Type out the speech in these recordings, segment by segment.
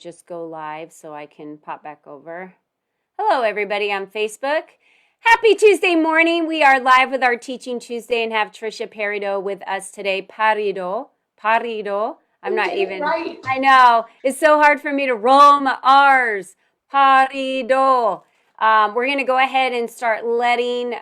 just go live so I can pop back over. Hello, everybody on Facebook. Happy Tuesday morning. We are live with our Teaching Tuesday and have Tricia Parido with us today. Parido. I'm not even, right. I know. It's so hard for me to roll my R's. Parido. We're going to go ahead and start letting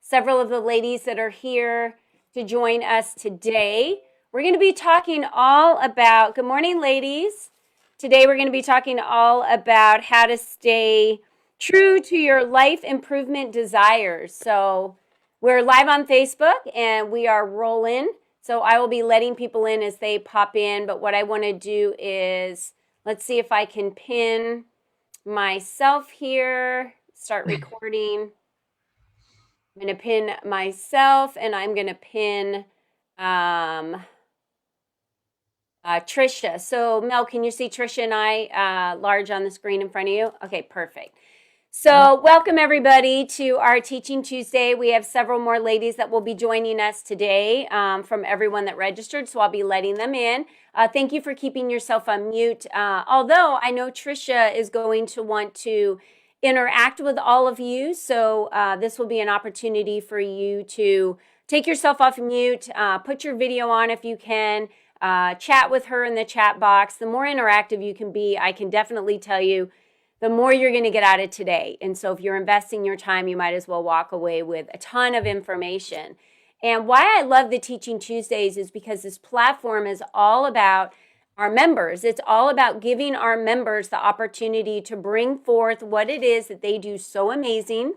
several of the ladies that are here to join us today. We're going to be talking all about, good morning, ladies. Today we're going to be talking all about how to stay true to your life improvement desires. So we're live on Facebook and we are rolling. So I will be letting people in as they pop in. But what I want to do is, let's see if I can pin myself here, start recording. I'm going to pin myself and I'm going to pin Tricia. So Mel, can you see Tricia and I large on the screen in front of you? Okay, perfect. So welcome everybody to our Teaching Tuesday. We have several more ladies that will be joining us today from everyone that registered, so I'll be letting them in. Thank you for keeping yourself on mute. Although I know Tricia is going to want to interact with all of you, so this will be an opportunity for you to take yourself off mute, put your video on if you can, chat with her in the chat box. The more interactive you can be, I can definitely tell you, the more you're going to get out of today. And so if you're investing your time, you might as well walk away with a ton of information. And why I love the Teaching Tuesdays is because this platform is all about our members. It's all about giving our members the opportunity to bring forth what it is that they do so amazing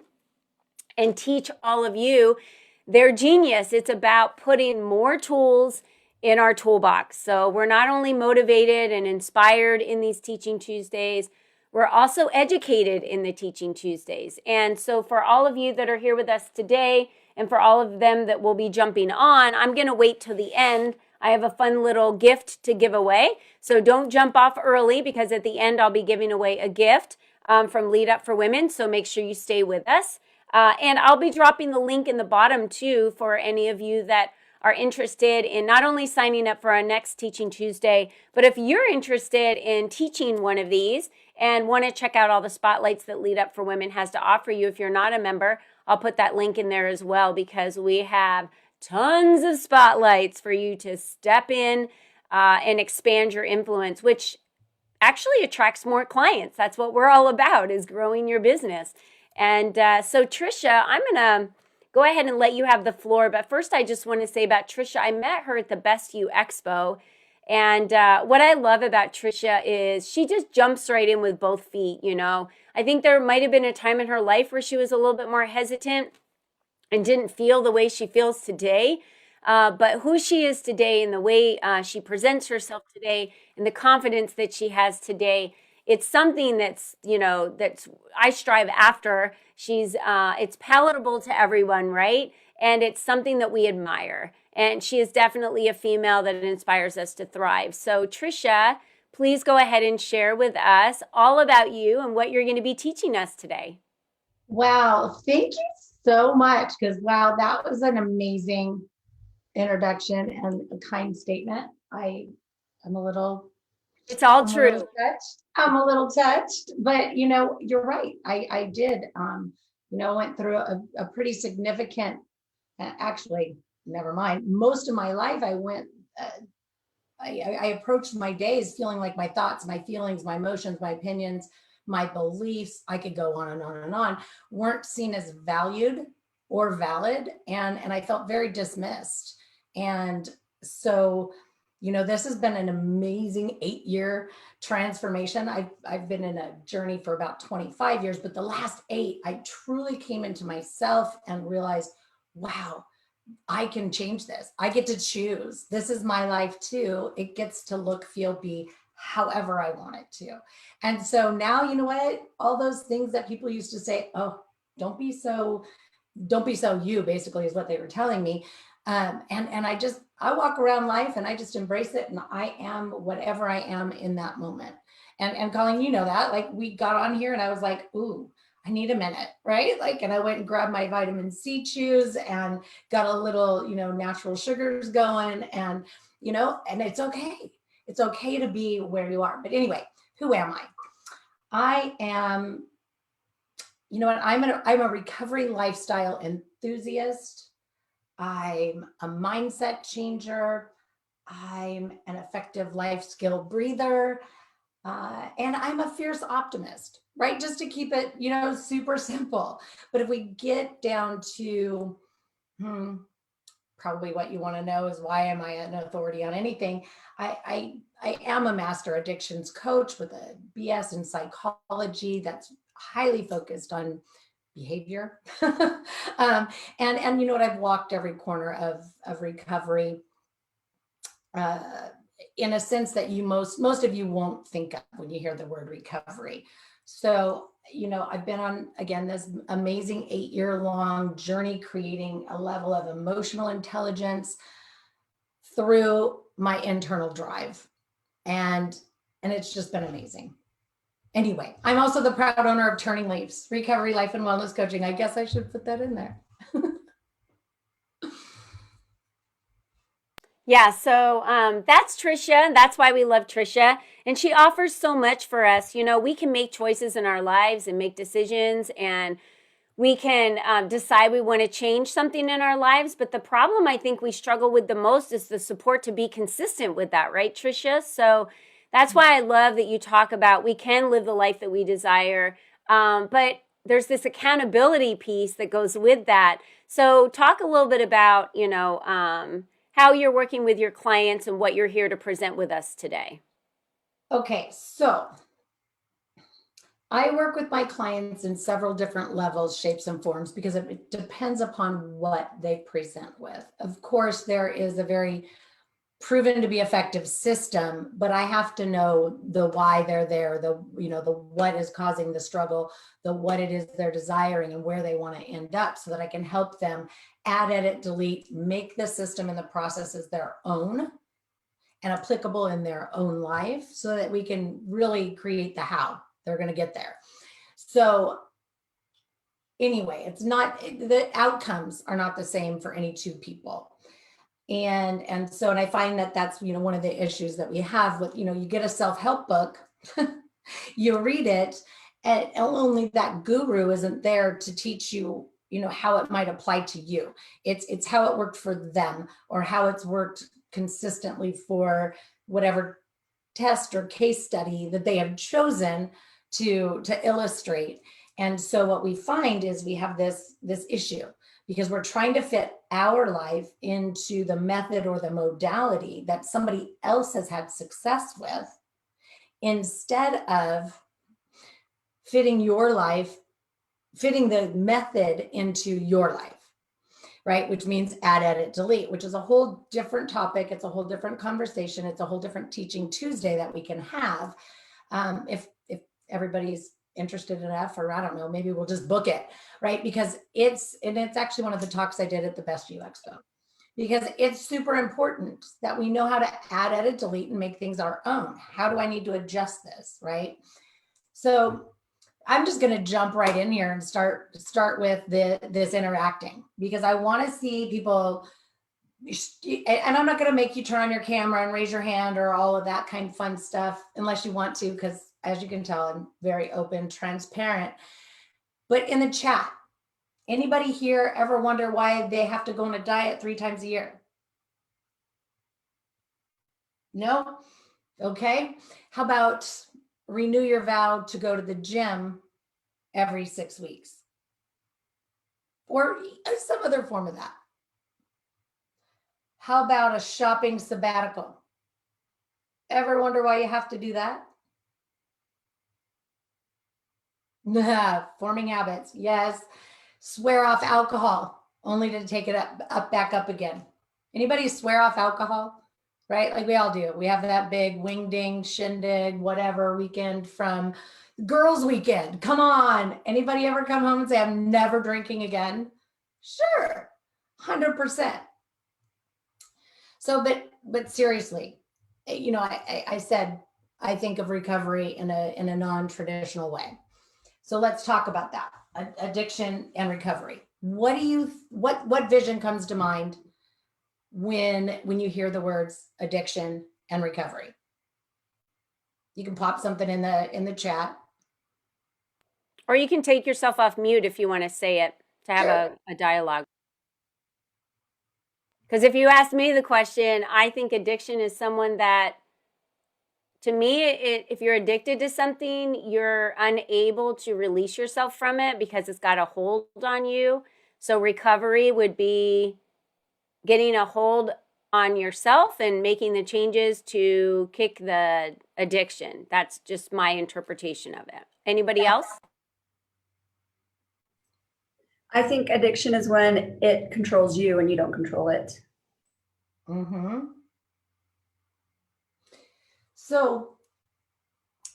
and teach all of you their genius. It's about putting more tools in our toolbox. So we're not only motivated and inspired in these Teaching Tuesdays, we're also educated in the Teaching Tuesdays. And so for all of you that are here with us today, and for all of them that will be jumping on, I'm going to wait till the end. I have a fun little gift to give away. So don't jump off early, because at the end I'll be giving away a gift from Lead Up for Women. So make sure you stay with us. And I'll be dropping the link in the bottom too for any of you that are interested in not only signing up for our next Teaching Tuesday, but if you're interested in teaching one of these and want to check out all the spotlights that Lead Up for Women has to offer you, if you're not a member, I'll put that link in there as well, because we have tons of spotlights for you to step in and expand your influence, which actually attracts more clients. That's what we're all about, is growing your business. And so Tricia, I'm going to go ahead and let you have the floor. But first, I just want to say about Tricia, I met her at the Best You Expo. And what I love about Tricia is she just jumps right in with both feet, you know. I think there might have been a time in her life where she was a little bit more hesitant and didn't feel the way she feels today. But who she is today and the way she presents herself today and the confidence that she has today, it's something that's, you know, that's I strive after. It's palatable to everyone, right? And it's something that we admire. And she is definitely a female that inspires us to thrive. So Tricia, please go ahead and share with us all about you and what you're going to be teaching us today. Wow. Thank you so much. Because, wow, that was an amazing introduction and a kind statement. I'm a little, It's all I'm a little true. touched. I'm a little touched, but you know, you're right. I did, went through a pretty significant, actually, never mind. Most of my life, I approached my days feeling like my thoughts, my feelings, my emotions, my opinions, my beliefs, I could go on and on and on, weren't seen as valued or valid. And I felt very dismissed. And so, you know, this has been an amazing 8-year transformation. I've been in a journey for about 25 years, but the last 8, I truly came into myself and realized, wow, I can change this. I get to choose. This is my life too. It gets to look, feel, be however I want it to. And so now, you know what? All those things that people used to say, oh, don't be so you, basically, is what they were telling me. And I walk around life and I just embrace it. And I am whatever I am in that moment. And Colleen, you know that, like, we got on here and I was like, ooh, I need a minute, right? Like, and I went and grabbed my vitamin C chews and got a little, natural sugars going, and, and it's okay. It's okay to be where you are. But anyway, who am I? I am, you know what? I'm a recovery lifestyle enthusiast. I'm a mindset changer. I'm an effective life skill breather. And I'm a fierce optimist, right? Just to keep it, super simple. But if we get down to probably what you want to know is why am I an authority on anything? I am a master addictions coach with a BS in psychology that's highly focused on behavior. And you know what? I've walked every corner of recovery. In a sense that most of you won't think of when you hear the word recovery. So, I've been on, again, this amazing 8-year-long journey creating a level of emotional intelligence through my internal drive. And it's just been amazing. Anyway, I'm also the proud owner of Turning Leaves, recovery, life, and wellness coaching. I guess I should put that in there. Yeah, so that's Tricia. That's why we love Tricia. And she offers so much for us. We can make choices in our lives and make decisions, and we can decide we want to change something in our lives. But the problem I think we struggle with the most is the support to be consistent with that, right, Tricia? So that's why I love that you talk about we can live the life that we desire. But there's this accountability piece that goes with that. So talk a little bit about, how you're working with your clients and what you're here to present with us today. Okay, so I work with my clients in several different levels, shapes, and forms because it depends upon what they present with. Of course, there is a very proven to be effective system, but I have to know the why they're there, the what is causing the struggle, the what it is they're desiring, and where they want to end up, so that I can help them add, edit, delete, make the system and the processes their own and applicable in their own life, so that we can really create the how they're going to get there. So anyway, it's not, the outcomes are not the same for any two people. And I find that that's, one of the issues that we have with, you get a self-help book, you read it, and only that guru isn't there to teach you, how it might apply to you. It's how it worked for them, or how it's worked consistently for whatever test or case study that they have chosen to illustrate. And so what we find is we have this issue, because we're trying to fit our life into the method or the modality that somebody else has had success with, instead of fitting the method into your life, right? Which means add, edit, delete, which is a whole different topic. It's a whole different conversation. It's a whole different Teaching Tuesday that we can have. If everybody's interested enough, or I don't know, maybe we'll just book it, right? Because it's actually one of the talks I did at the Best You Expo, because it's super important that we know how to add, edit, delete, and make things our own. How do I need to adjust this, right? So I'm just going to jump right in here and start with this interacting, because I want to see people, and I'm not going to make you turn on your camera and raise your hand or all of that kind of fun stuff unless you want to, because as you can tell, I'm very open, transparent. But in the chat, anybody here ever wonder why they have to go on a diet 3 times a year? No? Okay. How about renew your vow to go to the gym every 6 weeks? Or some other form of that. How about a shopping sabbatical? Ever wonder why you have to do that? Forming habits. Yes. Swear off alcohol, only to take it back up again. Anybody swear off alcohol? Right? Like we all do. We have that big wing ding shindig, whatever weekend from girls' weekend. Come on. Anybody ever come home and say, I'm never drinking again? Sure. 100%. So, but seriously, I said, I think of recovery in a non-traditional way. So let's talk about that. Addiction and recovery. What vision comes to mind when you hear the words addiction and recovery? You can pop something in the chat. Or you can take yourself off mute if you want to say it to have Sure. a dialogue. Because if you ask me the question, I think addiction is someone that, to me, if you're addicted to something, you're unable to release yourself from it because it's got a hold on you. So recovery would be getting a hold on yourself and making the changes to kick the addiction. That's just my interpretation of it. Anybody else? I think addiction is when it controls you and you don't control it. Mm-hmm. So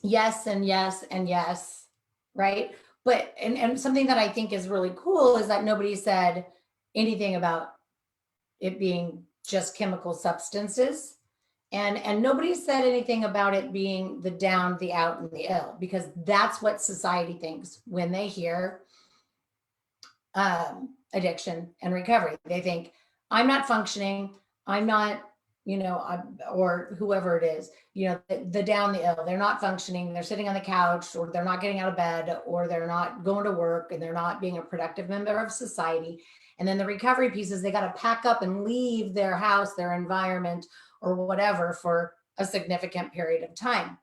yes and yes and yes, right? But and something that I think is really cool is that nobody said anything about it being just chemical substances. And nobody said anything about it being the down, the out, and the ill, because that's what society thinks when they hear addiction and recovery. They think, I'm not functioning, I'm not, or whoever it is, the down, the ill, they're not functioning, they're sitting on the couch, or they're not getting out of bed, or they're not going to work, and they're not being a productive member of society. And then the recovery piece is they got to pack up and leave their house, their environment, or whatever for a significant period of time.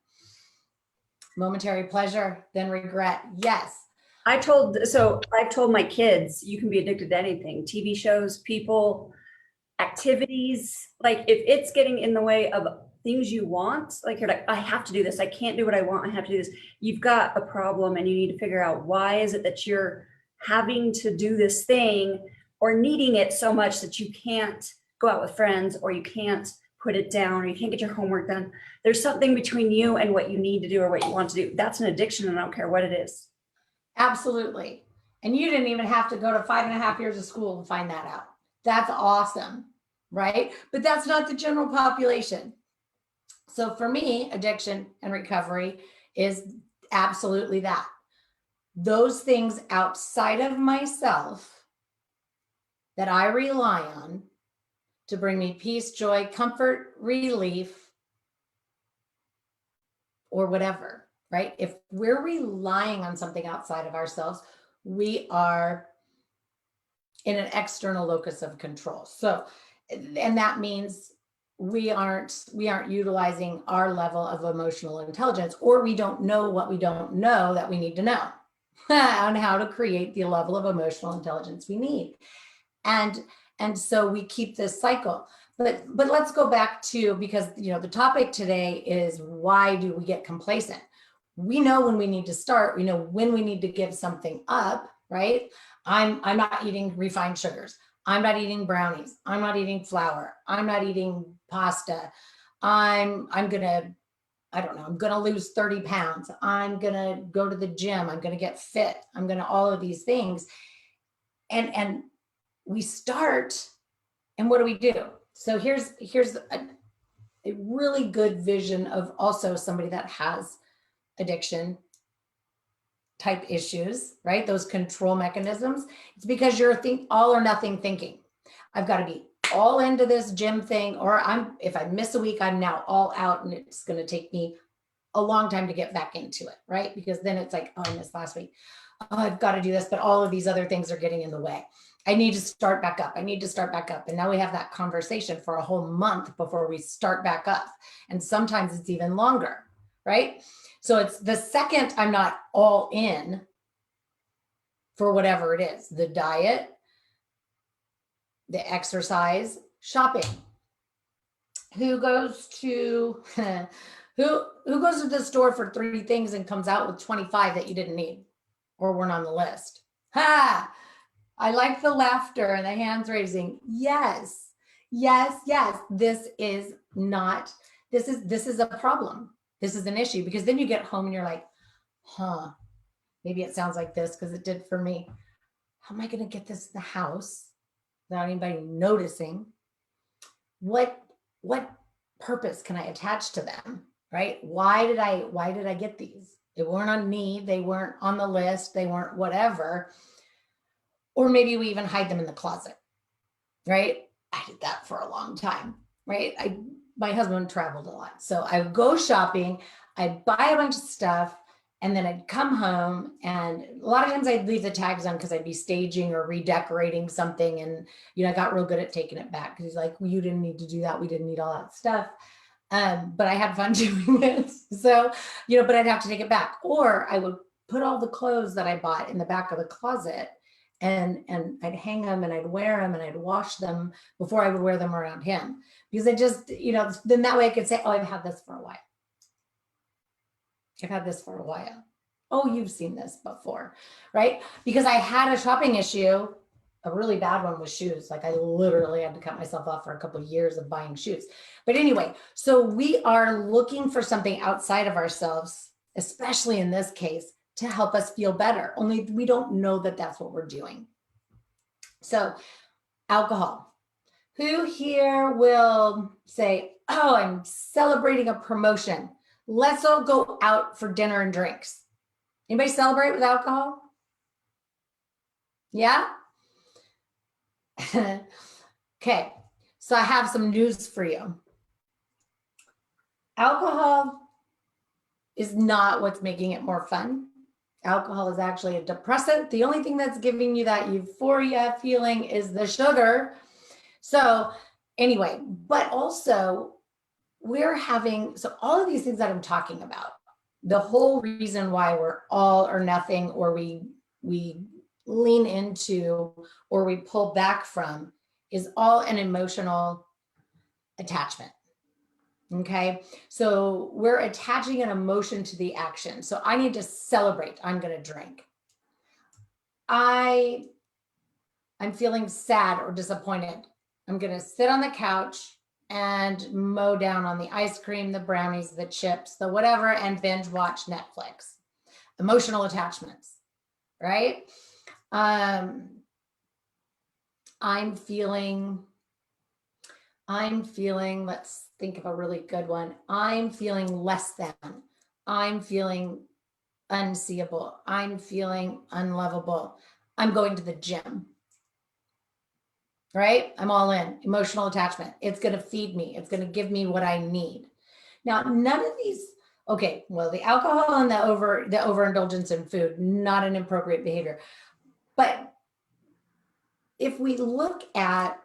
Momentary pleasure, then regret. Yes. I've told my kids, you can be addicted to anything, TV shows, people, activities. Like if it's getting in the way of things you want, like you're like, I have to do this, I can't do what I want, I have to do this. You've got a problem and you need to figure out why is it that you're having to do this thing or needing it so much that you can't go out with friends, or you can't put it down, or you can't get your homework done. There's something between you and what you need to do or what you want to do. That's an addiction, and I don't care what it is. Absolutely. And you didn't even have to go to 5.5 years of school to find that out. That's awesome, right? But that's not the general population. So for me, addiction and recovery is absolutely that. Those things outside of myself that I rely on to bring me peace, joy, comfort, relief, or whatever, right? If we're relying on something outside of ourselves, we are in an external locus of control. So, and that means we aren't utilizing our level of emotional intelligence, or we don't know what we don't know that we need to know on how to create the level of emotional intelligence we need. And so we keep this cycle. But let's go back to, because the topic today is, why do we get complacent? We know when we need to start, we know when we need to give something up, right? I'm not eating refined sugars. I'm not eating brownies. I'm not eating flour. I'm not eating pasta. I'm gonna, I don't know, I'm gonna lose 30 pounds. I'm gonna go to the gym. I'm gonna get fit. I'm gonna all of these things. And we start, and what do we do? So here's a really good vision of also somebody that has addiction type issues, right? Those control mechanisms. It's because you're all or nothing thinking. I've got to be all into this gym thing, or if I miss a week, I'm now all out, and it's going to take me a long time to get back into it, right? Because then it's like, oh, I missed last week. Oh, I've got to do this, but all of these other things are getting in the way. I need to start back up. I need to start back up. And now we have that conversation for a whole month before we start back up. And sometimes it's even longer, right? So it's the second I'm not all in for whatever it is, the diet, the exercise, shopping. Who goes to who goes to the store for 3 things and comes out with 25 that you didn't need or weren't on the list? Ha! I like the laughter and the hands raising. Yes. Yes, yes. This is a problem. This is an issue, because then you get home and you're like, maybe it sounds like this, because it did for me. How am I going to get this in the house without anybody noticing? What purpose can I attach to them? Right? Why did I get these? They weren't on me. They weren't on the list. They weren't whatever. Or maybe we even hide them in the closet, right? I did that for a long time, right? My husband traveled a lot. So I would go shopping. I'd buy a bunch of stuff, and then I'd come home, and a lot of times I'd leave the tags on because I'd be staging or redecorating something. And, I got real good at taking it back because he's like, well, you didn't need to do that. We didn't need all that stuff. But I had fun doing it. So, but I'd have to take it back, or I would put all the clothes that I bought in the back of the closet, and I'd hang them and I'd wear them and I'd wash them before I would wear them around him, because I just, then that way I could say, oh, I've had this for a while. I've had this for a while. Oh, you've seen this before, right? Because I had a shopping issue, a really bad one with shoes. Like I literally had to cut myself off for a couple of years of buying shoes. But anyway, so we are looking for something outside of ourselves, especially in this case, to help us feel better. Only we don't know that that's what we're doing. So alcohol. Who here will say, oh, I'm celebrating a promotion. Let's all go out for dinner and drinks. Anybody celebrate with alcohol? Yeah? Okay, so I have some news for you. Alcohol is not what's making it more fun. Alcohol is actually a depressant. The only thing that's giving you that euphoria feeling is the sugar. So anyway, but also so all of these things that I'm talking about, the whole reason why we're all or nothing, or we lean into or we pull back from, is all an emotional attachment. Okay, so we're attaching an emotion to the action. So I need to celebrate. I'm going to drink. I'm feeling sad or disappointed. I'm going to sit on the couch and mow down on the ice cream, the brownies, the chips, the whatever, and binge watch Netflix. Emotional attachments, right? I'm feeling, let's think of a really good one. I'm feeling less than. I'm feeling unseeable. I'm feeling unlovable. I'm going to the gym. Right? I'm all in. Emotional attachment. It's going to feed me. It's going to give me what I need. Now, none of these, okay, well, the alcohol and the overindulgence in food, not an appropriate behavior. But if we look at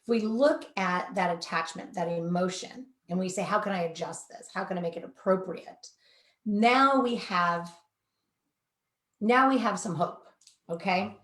that attachment, that emotion, and we say, how can I adjust this? How can I make it appropriate? Now we have some hope, okay?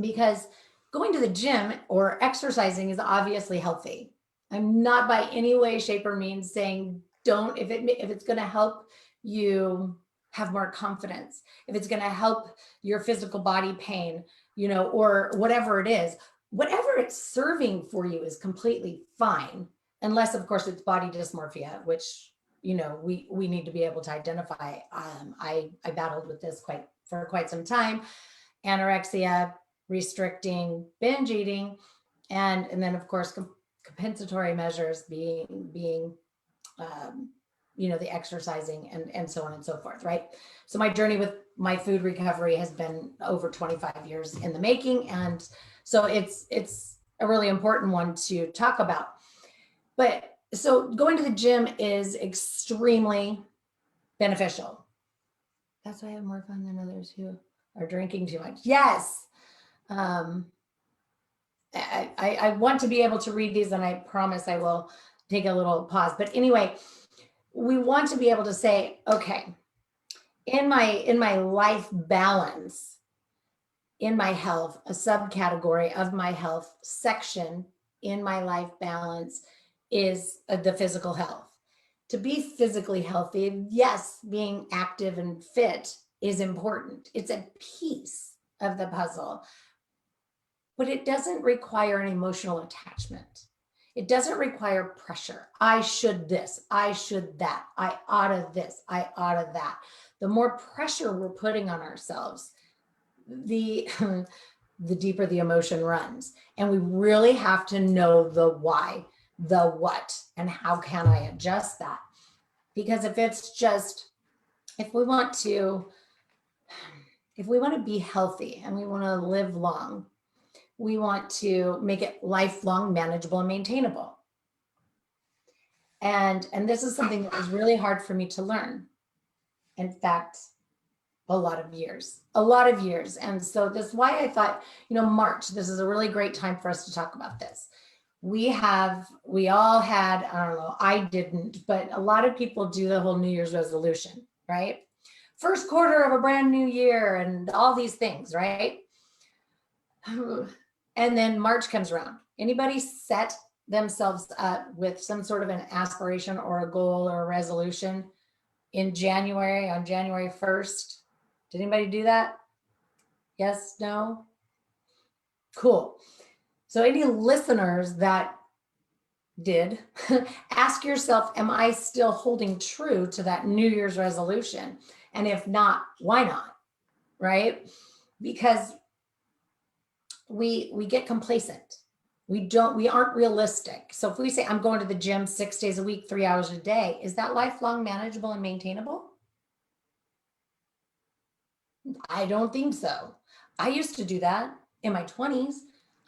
Because going to the gym or exercising is obviously healthy. I'm not by any way, shape, or means saying don't, if it's going to help you have more confidence, if it's going to help your physical body pain, or whatever it is, whatever it's serving for you is completely fine, unless of course it's body dysmorphia, which we need to be able to identify. I battled with this for quite some time. Anorexia, restricting, binge eating, and then of course compensatory measures being the exercising and so on and so forth, right? So my journey with my food recovery has been over 25 years in the making, and so it's a really important one to talk about. But so going to the gym is extremely beneficial. That's why I have more fun than others who are drinking too much. Yes. I want to be able to read these, and I promise I will take a little pause. But anyway, we want to be able to say, okay, in my life balance, in my health, a subcategory of my health section in my life balance is the physical health. To be physically healthy, yes, being active and fit is important. It's a piece of the puzzle, but it doesn't require an emotional attachment. It doesn't require pressure. I should this, I should that, I oughta this, I oughta that. The more pressure we're putting on ourselves, the deeper the emotion runs. And we really have to know the why, the what, and how can I adjust that? Because if we want to be healthy and we want to live long, we want to make it lifelong, manageable, and maintainable. And this is something that was really hard for me to learn. In fact, a lot of years. And so that's why I thought, March, this is a really great time for us to talk about this. We all had, I don't know, I didn't, but a lot of people do the whole New Year's resolution, right? First quarter of a brand new year and all these things, right? And then March comes around. Anybody set themselves up with some sort of an aspiration or a goal or a resolution in January, on January 1st? Did anybody do that? Yes, no? Cool. So any listeners that did, ask yourself, am I still holding true to that New Year's resolution? And if not, why not? Right? Because we get complacent. We aren't realistic. So if we say, I'm going to the gym 6 days a week, 3 hours a day, is that lifelong manageable and maintainable? I don't think so. I used to do that in my 20s.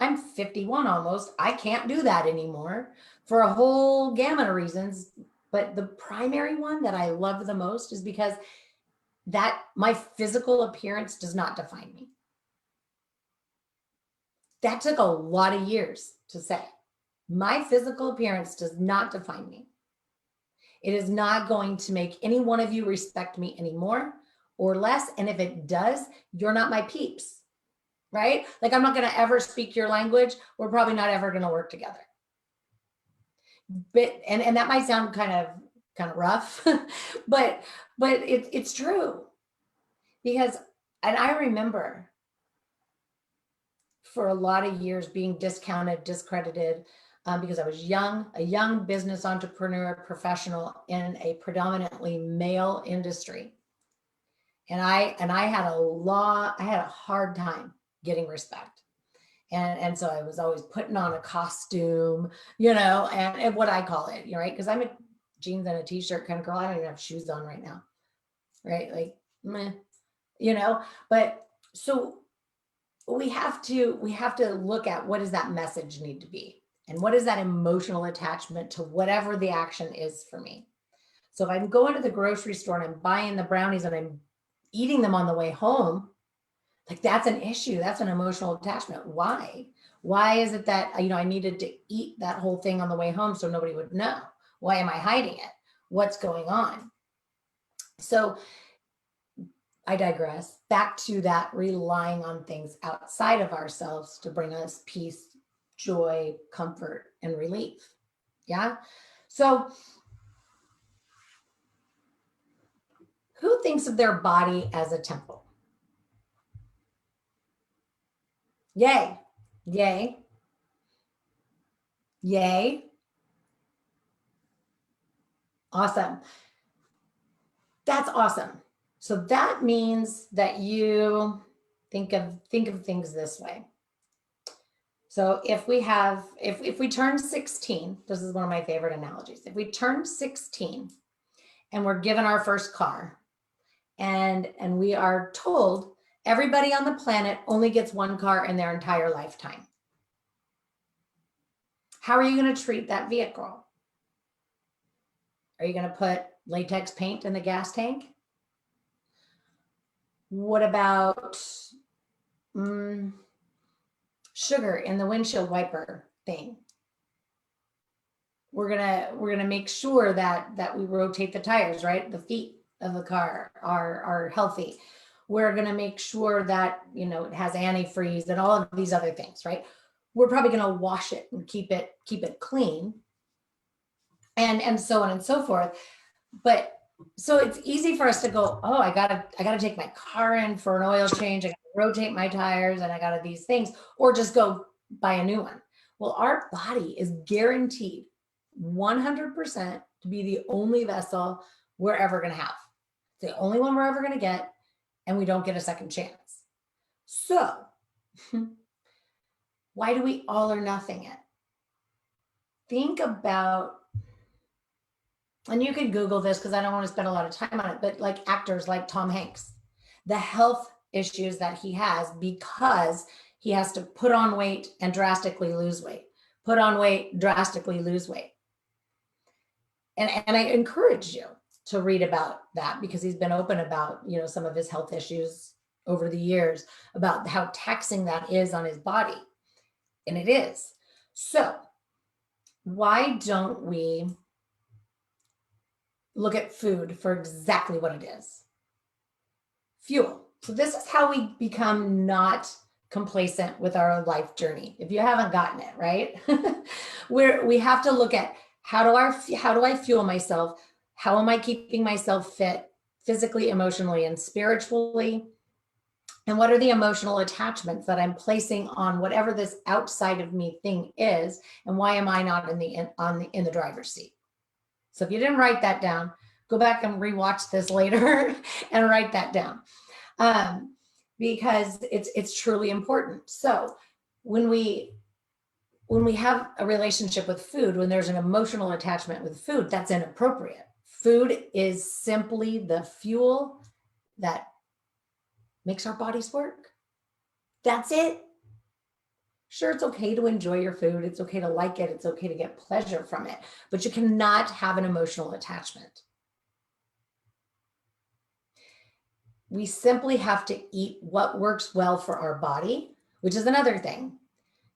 I'm 51 almost. I can't do that anymore for a whole gamut of reasons. But the primary one that I love the most is because that my physical appearance does not define me. That took a lot of years to say. My physical appearance does not define me. It is not going to make any one of you respect me any more or less. And if it does, you're not my peeps, right? Like, I'm not going to ever speak your language. We're probably not ever going to work together. But, and that might sound kind of rough, but it's true. Because, and I remember for a lot of years being discounted, discredited, because I was a young business entrepreneur professional in a predominantly male industry. And I had a hard time getting respect. And so I was always putting on a costume, and what I call it, right? Because I'm a jeans and a t-shirt kind of girl. I don't even have shoes on right now, right? Like, meh, but so we have to look at, what does that message need to be? And what is that emotional attachment to whatever the action is for me? So if I'm going to the grocery store and I'm buying the brownies and I'm eating them on the way home, like, that's an issue. That's an emotional attachment. Why? Why is it that, I needed to eat that whole thing on the way home so nobody would know? Why am I hiding it? What's going on? So I digress. Back to that relying on things outside of ourselves to bring us peace, joy, comfort, and relief. Yeah. So who thinks of their body as a temple? Yay. Yay. Yay. Awesome. That's awesome. So that means that you think of things this way. So if we turn 16, this is one of my favorite analogies. If we turn 16 and we're given our first car, and we are told everybody on the planet only gets one car in their entire lifetime, how are you going to treat that vehicle? Are you going to put latex paint in the gas tank? What about sugar in the windshield wiper thing? We're gonna make sure that we rotate the tires, right? The feet of the car are healthy. We're gonna make sure that it has antifreeze and all of these other things, right? We're probably gonna wash it and keep it clean, and so on and so forth. But so it's easy for us to go, oh, I gotta take my car in for an oil change. I gotta rotate my tires, and I gotta these things, or just go buy a new one. Well, our body is guaranteed 100% to be the only vessel we're ever gonna have. It's the only one we're ever gonna get, and we don't get a second chance. So why do we all or nothing it? Think about, and you can Google this because I don't want to spend a lot of time on it, but like actors like Tom Hanks, the health issues that he has because he has to put on weight and drastically lose weight, put on weight, drastically lose weight. And I encourage you to read about that, because he's been open about, some of his health issues over the years, about how taxing that is on his body. And it is. So why don't we look at food for exactly what it is? Fuel. So this is how we become not complacent with our life journey. If you haven't gotten it, right? We have to look at how do I fuel myself? How am I keeping myself fit physically, emotionally, and spiritually? And what are the emotional attachments that I'm placing on whatever this outside of me thing is? And why am I not in the driver's seat? So if you didn't write that down, go back and rewatch this later and write that down, because it's truly important. So when we have a relationship with food, when there's an emotional attachment with food, that's inappropriate. Food is simply the fuel that makes our bodies work. That's it. Sure, it's okay to enjoy your food. It's okay to like it. It's okay to get pleasure from it, but you cannot have an emotional attachment. We simply have to eat what works well for our body, which is another thing.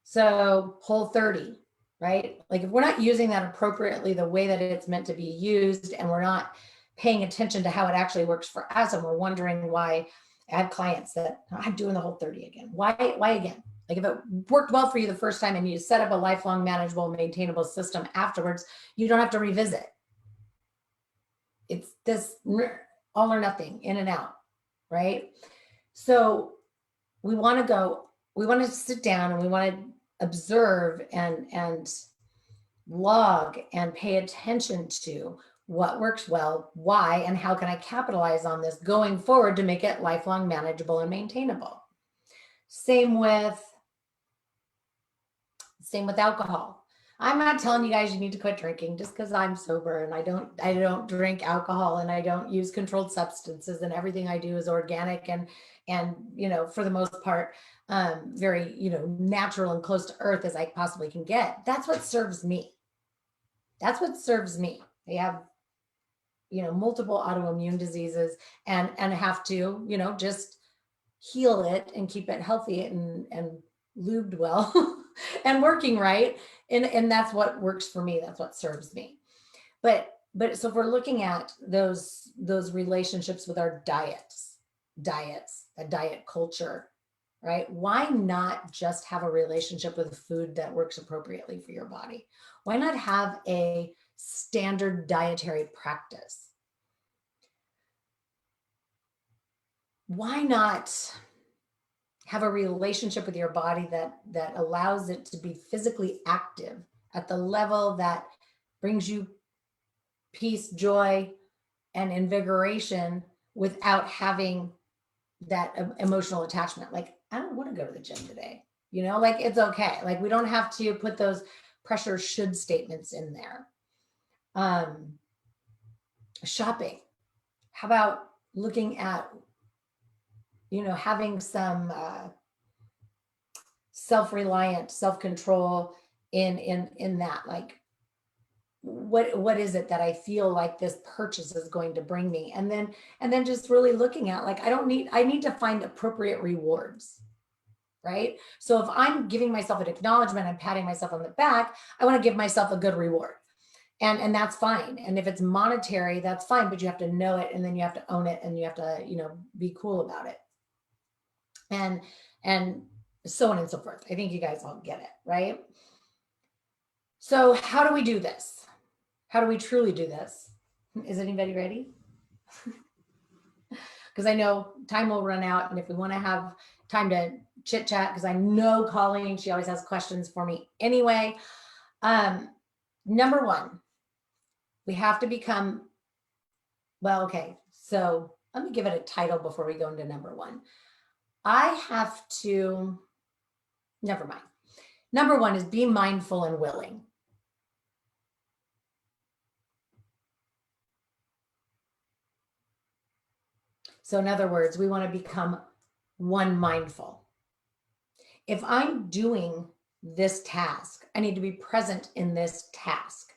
So Whole30, right? Like if we're not using that appropriately the way that it's meant to be used, and we're not paying attention to how it actually works for us, and we're wondering why. I have clients that I'm doing the Whole30 again. Why again? Like if it worked well for you the first time and you set up a lifelong manageable, maintainable system afterwards, you don't have to revisit. It's this all or nothing, in and out, right? So we want to sit down and we want to observe and log and pay attention to what works well, why, and how can I capitalize on this going forward to make it lifelong manageable and maintainable. Same with alcohol. I'm not telling you guys you need to quit drinking just because I'm sober and I don't drink alcohol and I don't use controlled substances, and everything I do is organic and for the most part very natural and close to earth as I possibly can get. That's what serves me. They have multiple autoimmune diseases and have to just heal it and keep it healthy and lubed well and working right. And that's what works for me. That's what serves me. But so if we're looking at those relationships with our diets, a diet culture, right? Why not just have a relationship with food that works appropriately for your body? Why not have a standard dietary practice? Why not have a relationship with your body that allows it to be physically active at the level that brings you peace, joy, and invigoration without having that emotional attachment? Like, I don't want to go to the gym today. Like it's okay. Like we don't have to put those pressure should statements in there. Shopping. How about looking at, having some self-reliant, self-control in that, like, what is it that I feel like this purchase is going to bring me? And then just really looking at, like, I need to find appropriate rewards, right? So if I'm giving myself an acknowledgement, I'm patting myself on the back, I want to give myself a good reward. And that's fine. And if it's monetary, that's fine, but you have to know it, and then you have to own it, and you have to, be cool about it. And so on and so forth. I think you guys all get it, right? So how do we do this? How do we truly do this? Is anybody ready? Because I know time will run out, and if we want to have time to chit chat, because I know Colleen, she always has questions for me anyway. Number one, we have to become, well, okay, so let me give it a title before we go into number one. Never mind. Number one is be mindful and willing. So in other words, we want to become one mindful. If I'm doing this task, I need to be present in this task.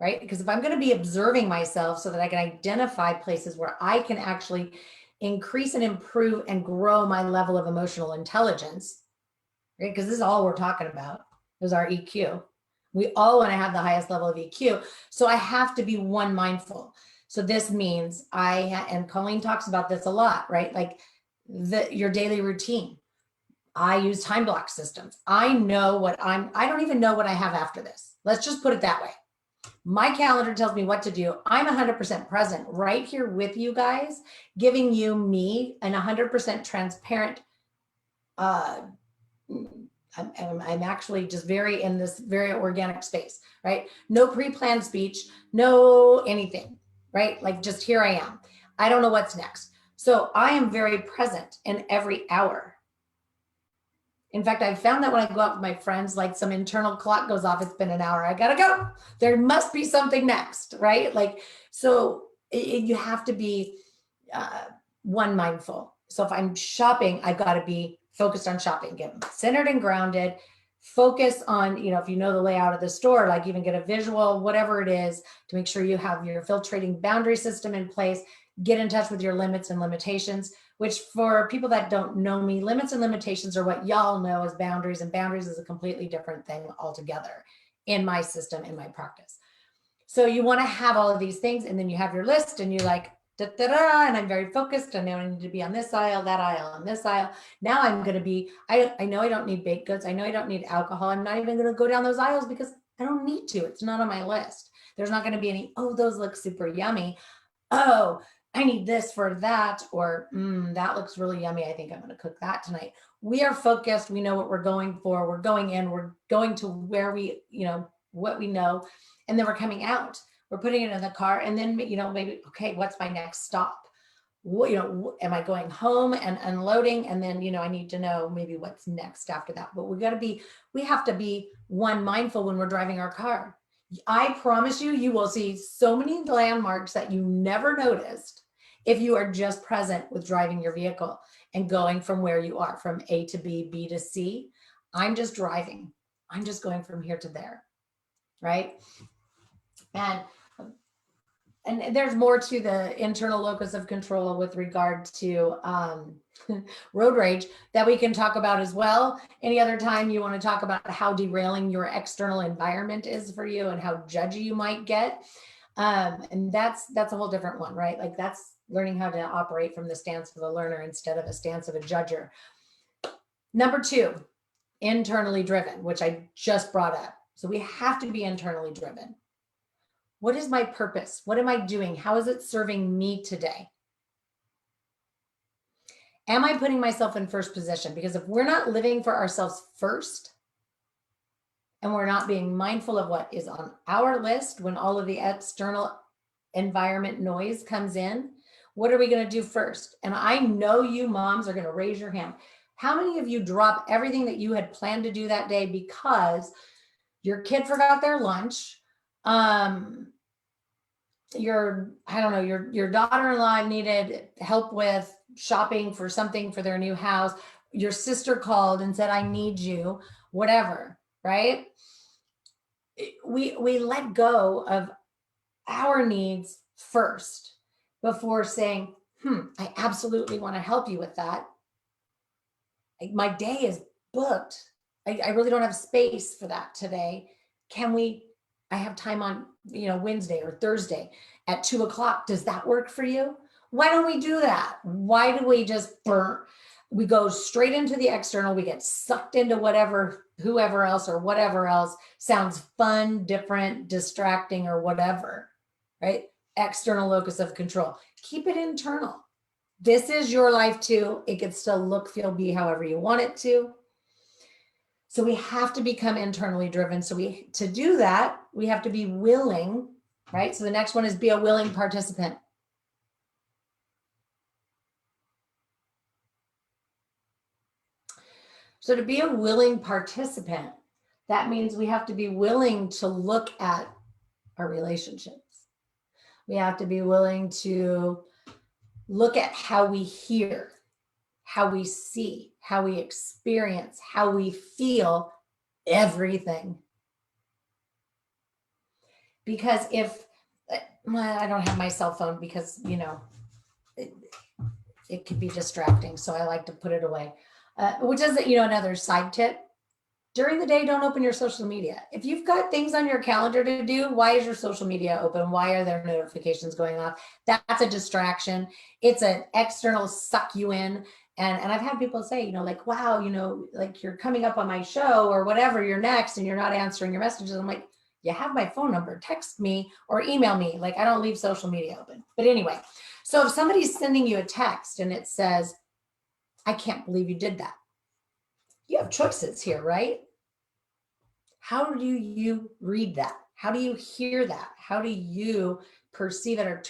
right? Because if I'm going to be observing myself so that I can identify places where I can actually increase and improve and grow my level of emotional intelligence, right? Because this is all we're talking about is our EQ. We all want to have the highest level of EQ. So I have to be one, mindful. So this means and Colleen talks about this a lot, right? Like your daily routine. I use time block systems. I don't even know what I have after this. Let's just put it that way. My calendar tells me what to do. I'm 100% present right here with you guys, giving you me an 100% transparent, I'm actually just very in this very organic space, right? No pre-planned speech, no anything, right? Like just here I am. I don't know what's next. So I am very present in every hour. In fact, I've found that when I go out with my friends, like some internal clock goes off, it's been an hour, I gotta go. There must be something next, right? Like, so you have to be one, mindful. So if I'm shopping, I've got to be focused on shopping, get centered and grounded, focus on, if you know the layout of the store, like even get a visual, whatever it is, to make sure you have your filtrating boundary system in place, get in touch with your limits and limitations, which for people that don't know me, limits and limitations are what y'all know as boundaries, and boundaries is a completely different thing altogether in my system, in my practice. So you want to have all of these things, and then you have your list and you're like, da, da, da, and I'm very focused. I know I need to be on this aisle, that aisle, and this aisle. Now I'm going to be, I know I don't need baked goods. I know I don't need alcohol. I'm not even going to go down those aisles because I don't need to. It's not on my list. There's not going to be any, oh, those look super yummy. Oh, I need this for that, or that looks really yummy. I think I'm going to cook that tonight. We are focused. We know what we're going for. We're going in. We're going to where we, what we know, and then we're coming out. We're putting it in the car, and then maybe, okay, what's my next stop? Am I going home and unloading? And then I need to know maybe what's next after that. But we have to be one, mindful when we're driving our car. I promise you will see so many landmarks that you never noticed if you are just present with driving your vehicle and going from where you are, from A to B, B to C. I'm just driving. I'm just going from here to there, right? And there's more to the internal locus of control with regard to road rage that we can talk about as well. Any other time you want to talk about how derailing your external environment is for you and how judgy you might get. And that's a whole different one, right? Like that's learning how to operate from the stance of a learner instead of a stance of a judger. Number 2, internally driven, which I just brought up. So we have to be internally driven. What is my purpose? What am I doing? How is it serving me today? Am I putting myself in first position? Because if we're not living for ourselves first, and we're not being mindful of what is on our list when all of the external environment noise comes in, what are we going to do first? And I know you moms are going to raise your hand. How many of you drop everything that you had planned to do that day because your kid forgot their lunch? Your daughter-in-law needed help with shopping for something for their new house. Your sister called and said, I need you, whatever, right? We let go of our needs first before saying, I absolutely want to help you with that. My day is booked. I really don't have space for that today. I have time on, Wednesday or Thursday at 2:00. Does that work for you? Why don't we do that? Why do we just we go straight into the external, we get sucked into whoever else or whatever else sounds fun, different, distracting, or whatever, right? External locus of control. Keep it internal. This is your life too. It can still look, feel, be however you want it to. So we have to become internally driven. So to do that, we have to be willing, right? So the next one is be a willing participant. So to be a willing participant, that means we have to be willing to look at our relationships. We have to be willing to look at how we hear, how we see, how we experience, how we feel everything. Because if I don't have my cell phone because, it could be distracting. So I like to put it away, which is, another side tip. During the day, don't open your social media. If you've got things on your calendar to do, why is your social media open? Why are there notifications going off? That's a distraction. It's an external suck you in. And I've had people say, like, wow, like you're coming up on my show or whatever, you're next and you're not answering your messages. I'm like, you have my phone number, text me or email me. Like, I don't leave social media open. But anyway, so if somebody's sending you a text and it says, I can't believe you did that. You have choices here, right? How do you read that? How do you hear that? How do you perceive it or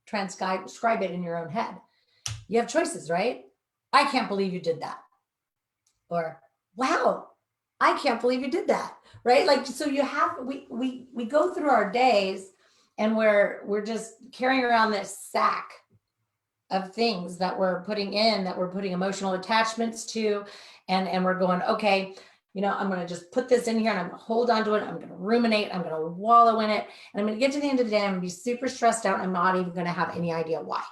transcribe it in your own head? You have choices, right? I can't believe you did that. Or, wow, I can't believe you did that. Right? Like, so we go through our days and we're just carrying around this sack of things that we're putting emotional attachments to, and we're going, okay, I'm going to just put this in here and I'm going to hold on to it. I'm going to ruminate. I'm going to wallow in it. And I'm going to get to the end of the day. I'm going to be super stressed out. And I'm not even going to have any idea why.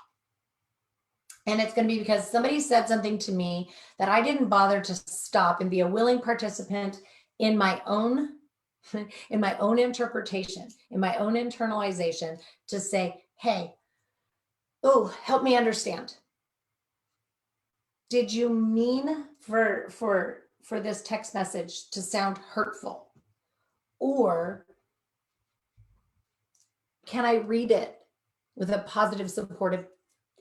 And it's going to be because somebody said something to me that I didn't bother to stop and be a willing participant in my own interpretation, in my own internalization, to say, hey, oh, help me understand. Did you mean for this text message to sound hurtful? Or can I read it with a positive, supportive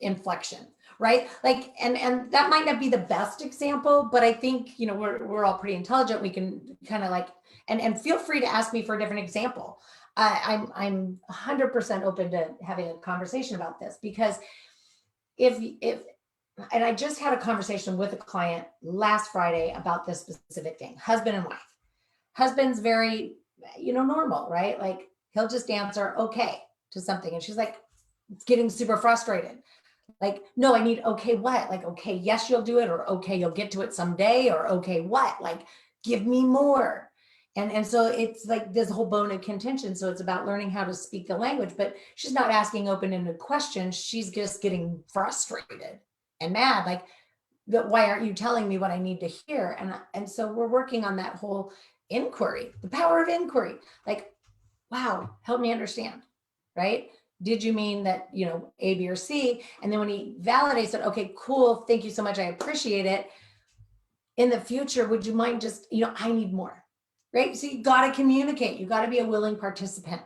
inflection, right? Like, and that might not be the best example, but I think, we're all pretty intelligent. We can kind of like, and feel free to ask me for a different example. I'm 100% open to having a conversation about this, because and I just had a conversation with a client last Friday about this specific thing, husband and wife. Husband's very, normal, right? Like, he'll just answer okay to something. And she's like, getting super frustrated. Like, no, I need okay what? Like, okay, yes, you'll do it, or okay, you'll get to it someday, or okay, what? Like, give me more. And so it's like this whole bone of contention. So it's about learning how to speak the language, but she's not asking open-ended questions. She's just getting frustrated and mad. Like, why aren't you telling me what I need to hear? And so we're working on that whole inquiry, the power of inquiry. Like, wow, help me understand, right? Did you mean that, A, B, or C? And then when he validates it, okay, cool, thank you so much, I appreciate it. In the future, would you mind just, I need more, right? So you got to communicate. You got to be a willing participant.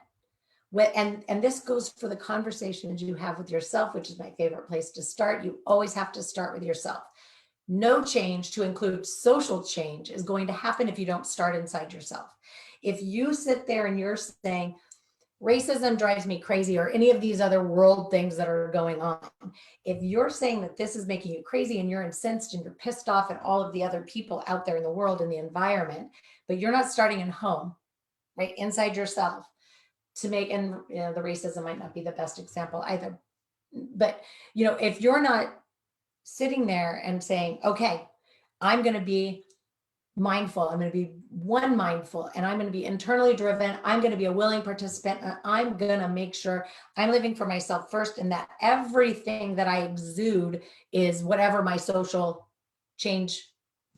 And this goes for the conversations you have with yourself, which is my favorite place to start. You always have to start with yourself. No change, to include social change, is going to happen if you don't start inside yourself. If you sit there and you're saying, racism drives me crazy, or any of these other world things that are going on, if you're saying that this is making you crazy and you're incensed and you're pissed off at all of the other people out there in the world, in the environment, but you're not starting in home, right, inside yourself, to make, and the racism might not be the best example either, but if you're not sitting there and saying, okay, I'm going to be mindful, I'm going to be mindful, and I'm going to be internally driven, I'm going to be a willing participant, and I'm going to make sure I'm living for myself first, and that everything that I exude is whatever my social change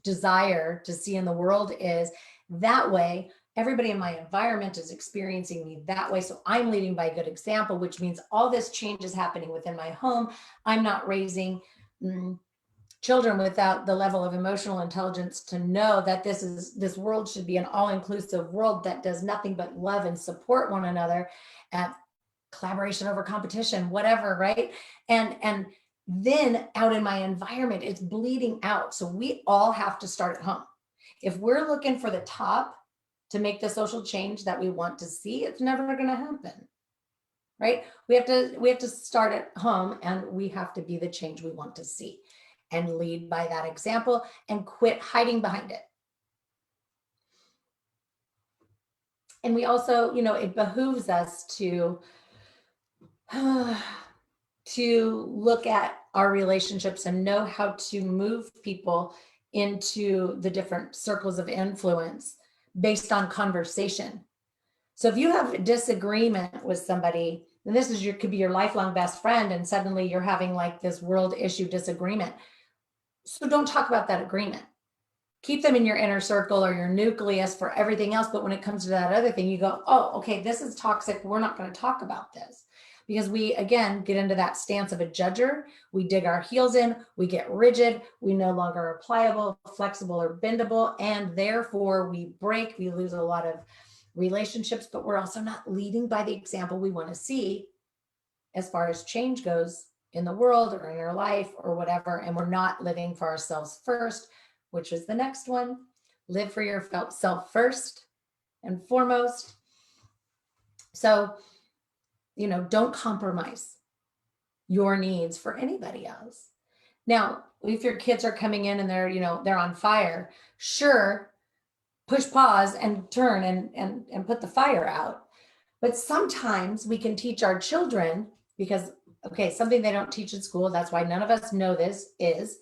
desire to see in the world is. That way, everybody in my environment is experiencing me that way. So I'm leading by good example, which means all this change is happening within my home. I'm not raising children without the level of emotional intelligence to know that this world should be an all-inclusive world that does nothing but love and support one another, collaboration over competition, whatever, right? And then out in my environment, it's bleeding out. So we all have to start at home. If we're looking for the top to make the social change that we want to see, it's never going to happen, right? We have to start at home, and we have to be the change we want to see, and lead by that example, and quit hiding behind it. And we also, it behooves us to look at our relationships and know how to move people into the different circles of influence based on conversation. So if you have a disagreement with somebody, and this is could be your lifelong best friend, and suddenly you're having like this world issue disagreement. So don't talk about that agreement. Keep them in your inner circle or your nucleus for everything else. But when it comes to that other thing, you go, oh, okay, this is toxic. We're not going to talk about this. Because we, again, get into that stance of a judger. We dig our heels in, we get rigid, we no longer are pliable, flexible, or bendable, and therefore we break, we lose a lot of relationships, but we're also not leading by the example we want to see as far as change goes in the world or in our life or whatever, and we're not living for ourselves first, which is the next one. Live for yourself first and foremost. So, don't compromise your needs for anybody else. Now, if your kids are coming in and they're on fire, sure, push pause and turn and put the fire out. But sometimes we can teach our children, because, okay, something they don't teach in school, that's why none of us know this, is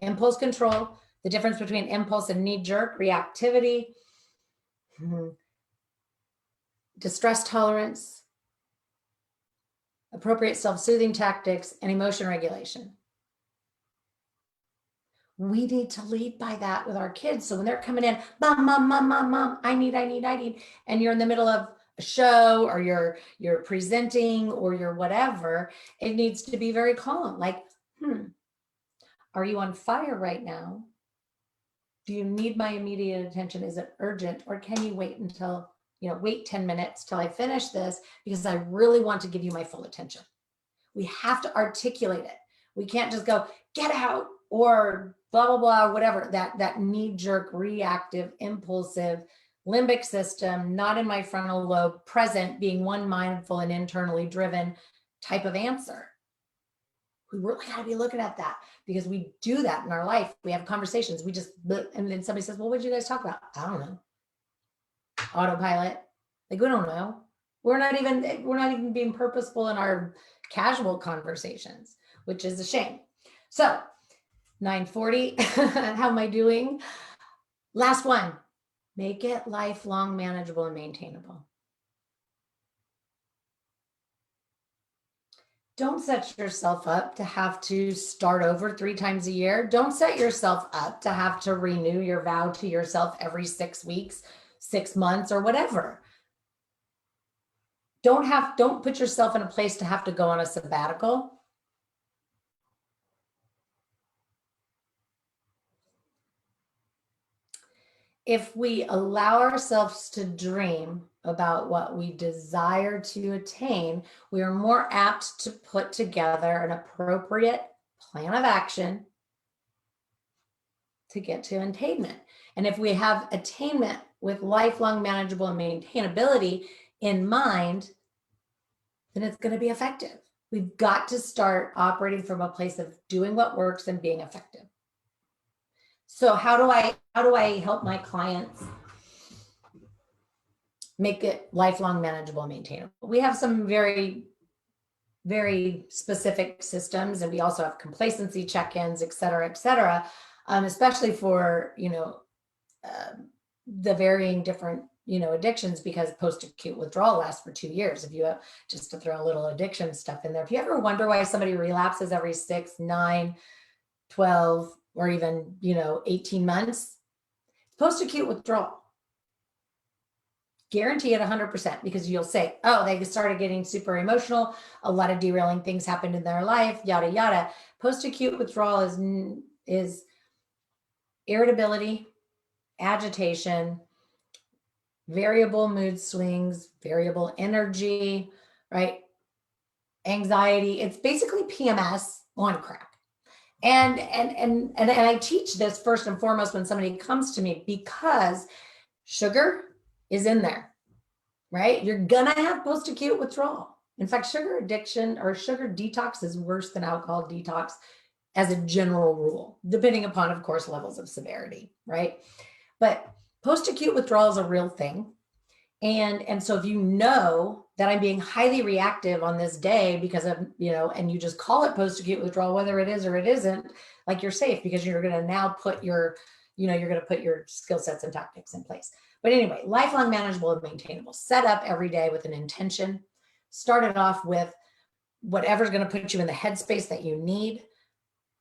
impulse control, the difference between impulse and knee-jerk reactivity, distress tolerance, appropriate self-soothing tactics, and emotion regulation. We need to lead by that with our kids. So when they're coming in, mom, mom, mom, mom, mom, I need, and you're in the middle of a show or you're presenting or you're whatever, it needs to be very calm. Like, are you on fire right now? Do you need my immediate attention? Is it urgent? Or can you wait until, wait 10 minutes till I finish this, because I really want to give you my full attention. We have to articulate it. We can't just go, get out, or blah, blah, blah, whatever, that knee-jerk, reactive, impulsive, limbic system, not in my frontal lobe, present, being one mindful and internally driven type of answer. We really got to be looking at that, because we do that in our life. We have conversations. We just, and then somebody says, well, what did you guys talk about? I don't know. Autopilot. Like, we don't know. We're not even being purposeful in our casual conversations, which is a shame. So 9:40, how am I doing? Last one, make it lifelong, manageable, and maintainable. Don't set yourself up to have to start over 3 times a year. Don't set yourself up to have to renew your vow to yourself every 6 weeks, 6 months, or whatever. Don't put yourself in a place to have to go on a sabbatical. If we allow ourselves to dream about what we desire to attain, we are more apt to put together an appropriate plan of action to get to attainment. And if we have attainment with lifelong, manageable, and maintainability in mind, then it's going to be effective. We've got to start operating from a place of doing what works and being effective. So how do I help my clients make it lifelong, manageable, and maintainable? We have some very, very specific systems, and we also have complacency check-ins, et cetera, especially for, the varying different, addictions, because post-acute withdrawal lasts for 2 years. If you have, just to throw a little addiction stuff in there, if you ever wonder why somebody relapses every 6, 9, 12, or even, 18 months, post-acute withdrawal. Guarantee it 100%, because you'll say, oh, they started getting super emotional, a lot of derailing things happened in their life, yada, yada. Post-acute withdrawal is irritability, agitation, variable mood swings, variable energy, right? Anxiety. It's basically PMS on crack. And I teach this first and foremost when somebody comes to me, because sugar is in there, right? You're gonna have post-acute withdrawal. In fact, sugar addiction or sugar detox is worse than alcohol detox as a general rule, depending upon, of course, levels of severity, right? But post-acute withdrawal is a real thing. And so if you know that I'm being highly reactive on this day because of, and you just call it post-acute withdrawal, whether it is or it isn't, like, you're safe, because you're going to now put your, you're going to put your skill sets and tactics in place. But anyway, lifelong, manageable, and maintainable. Set up every day with an intention. Start it off with whatever's going to put you in the headspace that you need.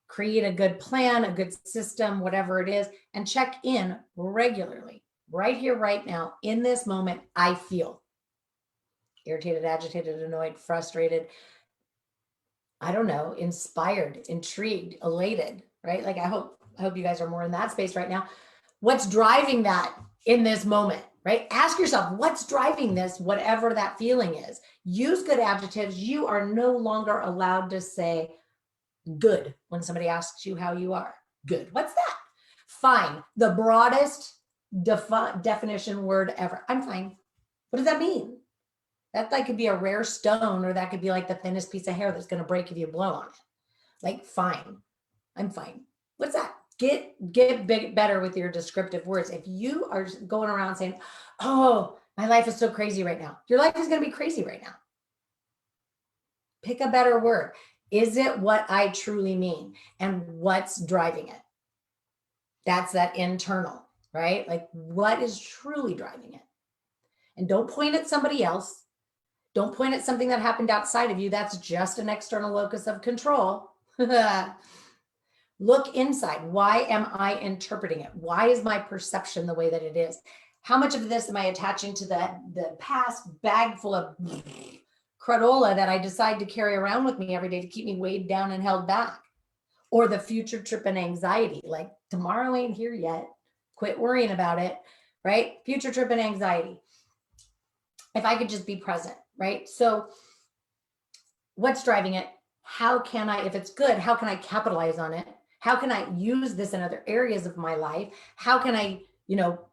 Create a good plan, a good system, whatever it is, and check in regularly. Right here, right now, in this moment, I feel irritated, agitated, annoyed, frustrated, I don't know, inspired, intrigued, elated, right? Like I hope you guys are more in that space right now. What's driving that in this moment, right? Ask yourself, what's driving this, whatever that feeling is. Use good adjectives. You are no longer allowed to say good when somebody asks you how you are. Good. What's that? Fine. The broadest definition word ever. I'm fine. What does that mean? That like could be a rare stone, or that could be like the thinnest piece of hair that's going to break if you blow on it. Like, fine. I'm fine. What's that? Get better with your descriptive words. If you are going around saying, oh, my life is so crazy right now, your life is going to be crazy right now. Pick a better word. Is it what I truly mean? And what's driving it? That's that internal, right? Like, what is truly driving it? And don't point at somebody else. Don't point at something that happened outside of you. That's just an external locus of control. Look inside. Why am I interpreting it? Why is my perception the way that it is? How much of this am I attaching to the past bag full of cradola that I decide to carry around with me every day to keep me weighed down and held back? Or the future trip and anxiety, like tomorrow ain't here yet. Quit worrying about it, right? Future trip and anxiety. If I could just be present, right? So what's driving it? How can I, if it's good, how can I capitalize on it? How can I use this in other areas of my life? How can I,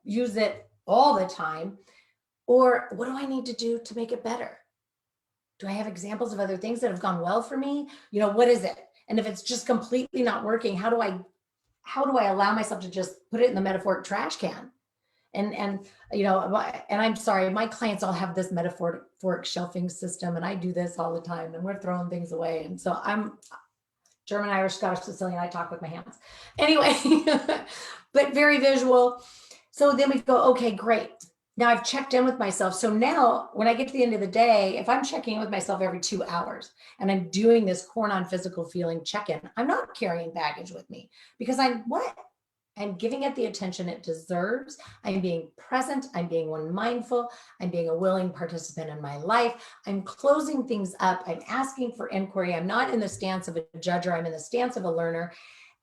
use it all the time? Or what do I need to do to make it better? Do I have examples of other things that have gone well for me? What is it? And if it's just completely not working, how do I allow myself to just put it in the metaphoric trash can? And I'm sorry, my clients all have this metaphoric shelving system, and I do this all the time, and we're throwing things away. And so I'm German, Irish, Scottish, Sicilian. I talk with my hands. Anyway, but very visual. So then we go, okay, great. Now I've checked in with myself. So now when I get to the end of the day, if I'm checking in with myself every 2 hours and I'm doing this core non-physical feeling check-in, I'm not carrying baggage with me, because I'm giving it the attention it deserves. I'm being present. I'm being one mindful. I'm being a willing participant in my life. I'm closing things up. I'm asking for inquiry. I'm not in the stance of a judger. I'm in the stance of a learner.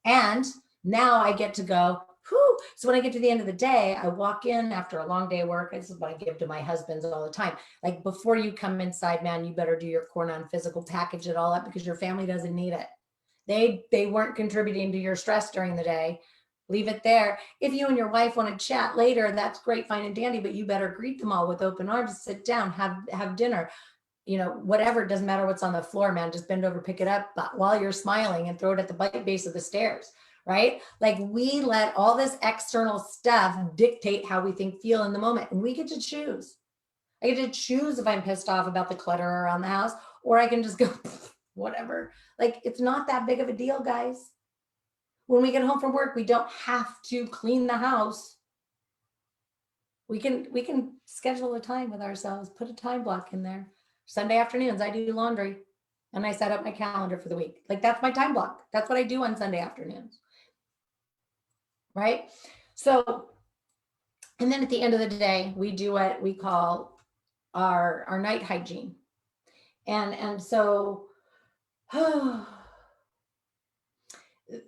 And now I get to go, whew. So when I get to the end of the day, I walk in after a long day of work. This is what I give to my husbands all the time. Like, before you come inside, man, you better do your core non-physical, package it all up, because your family doesn't need it. They weren't contributing to your stress during the day. Leave it there. If you and your wife want to chat later, that's great, fine and dandy, but you better greet them all with open arms, sit down, have dinner, whatever. It doesn't matter what's on the floor, man, just bend over, pick it up while you're smiling and throw it at the base of the stairs, right? Like, we let all this external stuff dictate how we think, feel in the moment, and we get to choose. I get to choose if I'm pissed off about the clutter around the house, or I can just go, whatever. Like, it's not that big of a deal, guys. When we get home from work, we don't have to clean the house. We can schedule a time with ourselves, put a time block in there. Sunday afternoons, I do laundry, and I set up my calendar for the week. Like, that's my time block. That's what I do on Sunday afternoons. Right? So, and then at the end of the day, we do what we call our night hygiene. And so,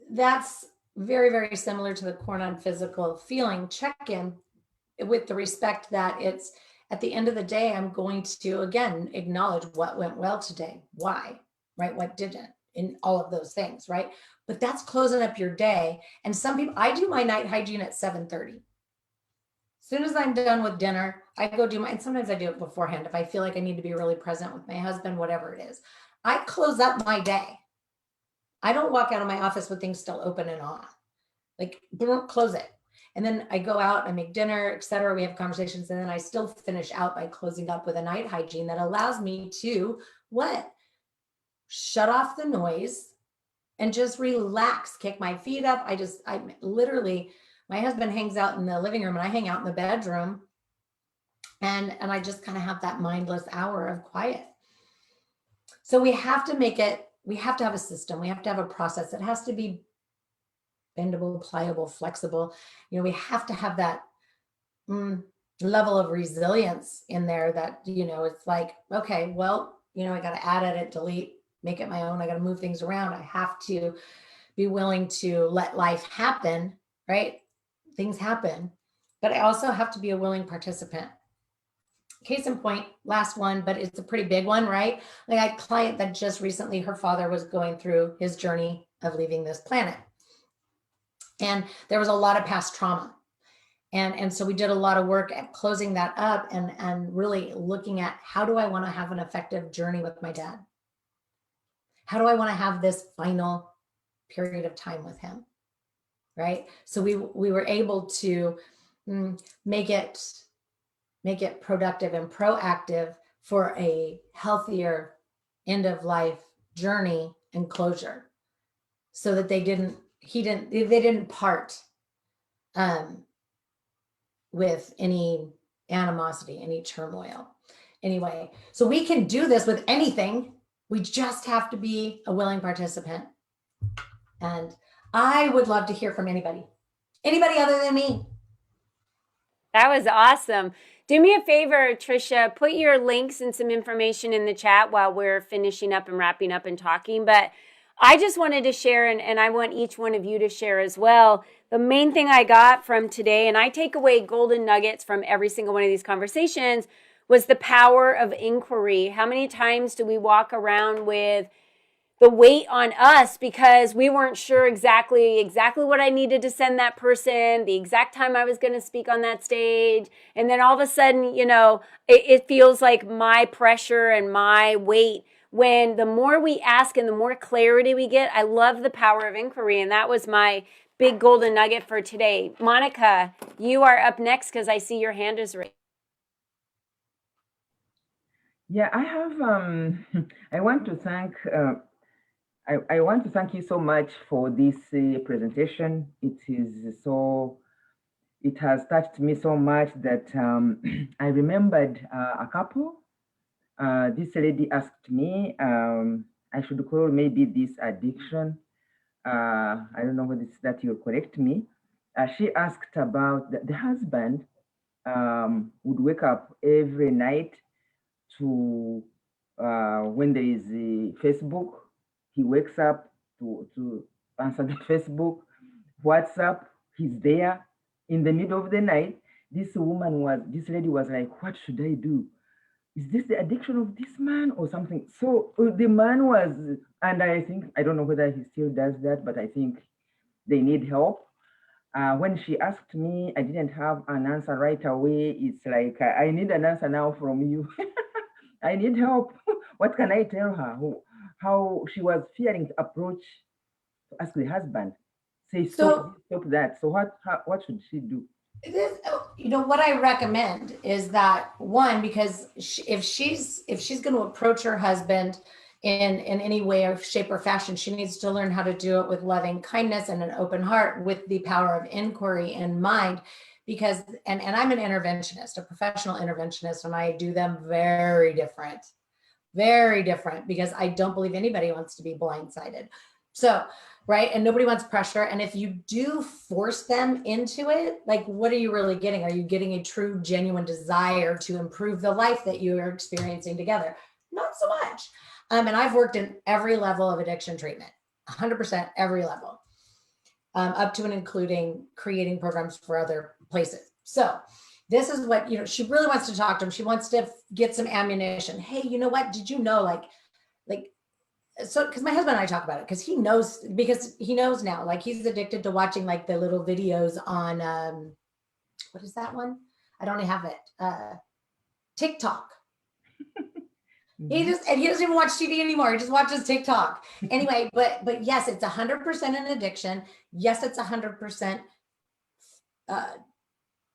that's very, very similar to the core non-physical feeling check-in, with the respect that it's at the end of the day, I'm going to, again, acknowledge what went well today, why, right? What didn't, in all of those things, right? But that's closing up your day. And some people, I do my night hygiene at 7:30. As soon as I'm done with dinner, I go do and sometimes I do it beforehand if I feel like I need to be really present with my husband, whatever it is. I close up my day. I don't walk out of my office with things still open and on. Like, close it. And then I go out, I make dinner, etc. We have conversations, and then I still finish out by closing up with a night hygiene that allows me to what? Shut off the noise and just relax, kick my feet up. I literally, my husband hangs out in the living room and I hang out in the bedroom. And I just kind of have that mindless hour of quiet. So we have to make it, we have to have a system, we have to have a process. It has to be bendable, pliable, flexible. We have to have that level of resilience in there that, it's like, okay, well, I got to add, edit, delete, make it my own. I got to move things around. I have to be willing to let life happen, right? Things happen, but I also have to be a willing participant. Case in point, last one, but it's a pretty big one, right? Like, I had a client that just recently, her father was going through his journey of leaving this planet. And there was a lot of past trauma. And so we did a lot of work at closing that up and really looking at, how do I want to have an effective journey with my dad? How do I want to have this final period of time with him? Right? So we were able to make it productive and proactive for a healthier end of life journey and closure, so that they didn't part with any animosity, any turmoil. Anyway, so we can do this with anything. We just have to be a willing participant. And I would love to hear from anybody other than me. That was awesome. Do me a favor, Tricia, put your links and some information in the chat while we're finishing up and wrapping up and talking. But I just wanted to share, and I want each one of you to share as well. The main thing I got from today, and I take away golden nuggets from every single one of these conversations, was the power of inquiry. How many times do we walk around with the weight on us because we weren't sure exactly what I needed to send that person, the exact time I was going to speak on that stage. And then all of a sudden, it feels like my pressure and my weight, when the more we ask and the more clarity we get. I love the power of inquiry. And that was my big golden nugget for today. Monica, you are up next because I see your hand is raised. Yeah, I have, I want to thank you so much for this presentation. It has touched me so much that I remembered a couple. This lady asked me, I should call maybe this addiction. I don't know whether it's that you'll correct me. She asked about the husband would wake up every night to, when there is Facebook, he wakes up to answer the Facebook, WhatsApp, he's there in the middle of the night. This lady was like, what should I do? Is this the addiction of this man or something? So the man was, and I don't know whether he still does that, but I think they need help. When she asked me, I didn't have an answer right away. It's like, I need an answer now from you. I need help. What can I tell her? How she was fearing to approach to ask the husband, say stop that. So what should she do? What I recommend is that, one, because if she's going to approach her husband in any way or shape or fashion, she needs to learn how to do it with loving kindness and an open heart, with the power of inquiry in mind. Because, and I'm an interventionist, a professional interventionist, and I do them very different, because I don't believe anybody wants to be blindsided. So, right. And nobody wants pressure. And if you do force them into it, like, what are you really getting? Are you getting a true, genuine desire to improve the life that you are experiencing together? Not so much. And I've worked in every level of addiction treatment, 100% every level, up to and including creating programs for other places. So this is what, she really wants to talk to him. She wants to get some ammunition. Hey, you know what? Did you know, so, because my husband and I talk about it, because he knows now, like, he's addicted to watching like the little videos on, what is that one? I don't have it. TikTok. He doesn't even watch TV anymore. He just watches TikTok. Anyway, but yes, it's 100% an addiction. Yes, it's 100%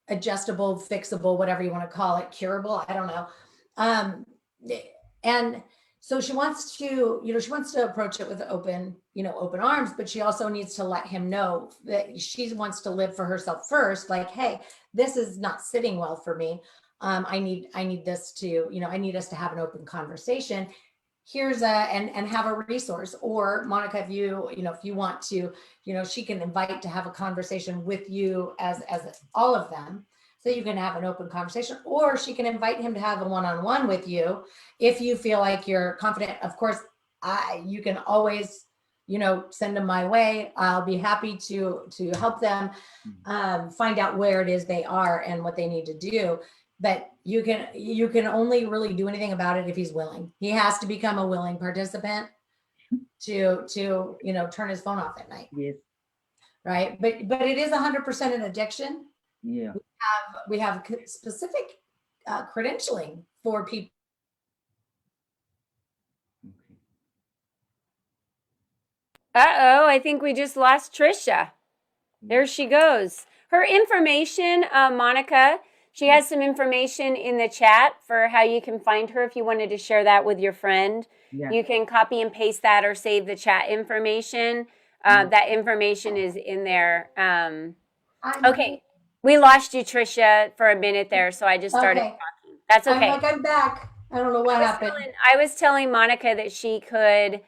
adjustable, fixable, whatever you want to call it, curable. I don't know. And so she wants to approach it with open arms, but she also needs to let him know that she wants to live for herself first. Like, hey, this is not sitting well for me. I need this to, I need us to have an open conversation. Here's and have a resource. Or Monica, if you want to, she can invite to have a conversation with you as all of them, so you can have an open conversation, or she can invite him to have a one-on-one with you if you feel like you're confident. Of course, you can always, send them my way. I'll be happy to help them find out where it is they are and what they need to do. But you can only really do anything about it if he's willing. He has to become a willing participant to turn his phone off at night. Yes. Right. But it is 100% an addiction. Yeah. We have specific credentialing for people. Okay. Uh-oh, I think we just lost Tricia. There she goes. Her information, Monica, she has some information in the chat for how you can find her if you wanted to share that with your friend. Yeah. You can copy and paste that or save the chat information. That information is in there. Okay, we lost you, Tricia, for a minute there, so I just started talking. That's okay. I'm back. I don't know what happened. I was telling Monica that she could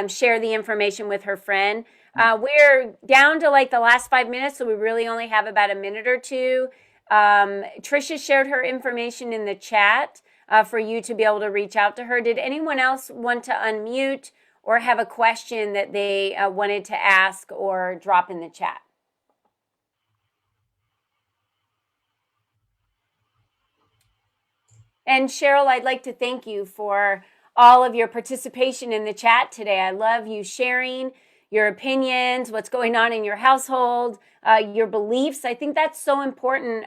share the information with her friend. We're down to like the last 5 minutes, so we really only have about a minute or two. Tricia shared her information in the chat for you to be able to reach out to her. Did anyone else want to unmute or have a question that they wanted to ask or drop in the chat? And Cheryl, I'd like to thank you for all of your participation in the chat today. I love you sharing your opinions, what's going on in your household, your beliefs. I think that's so important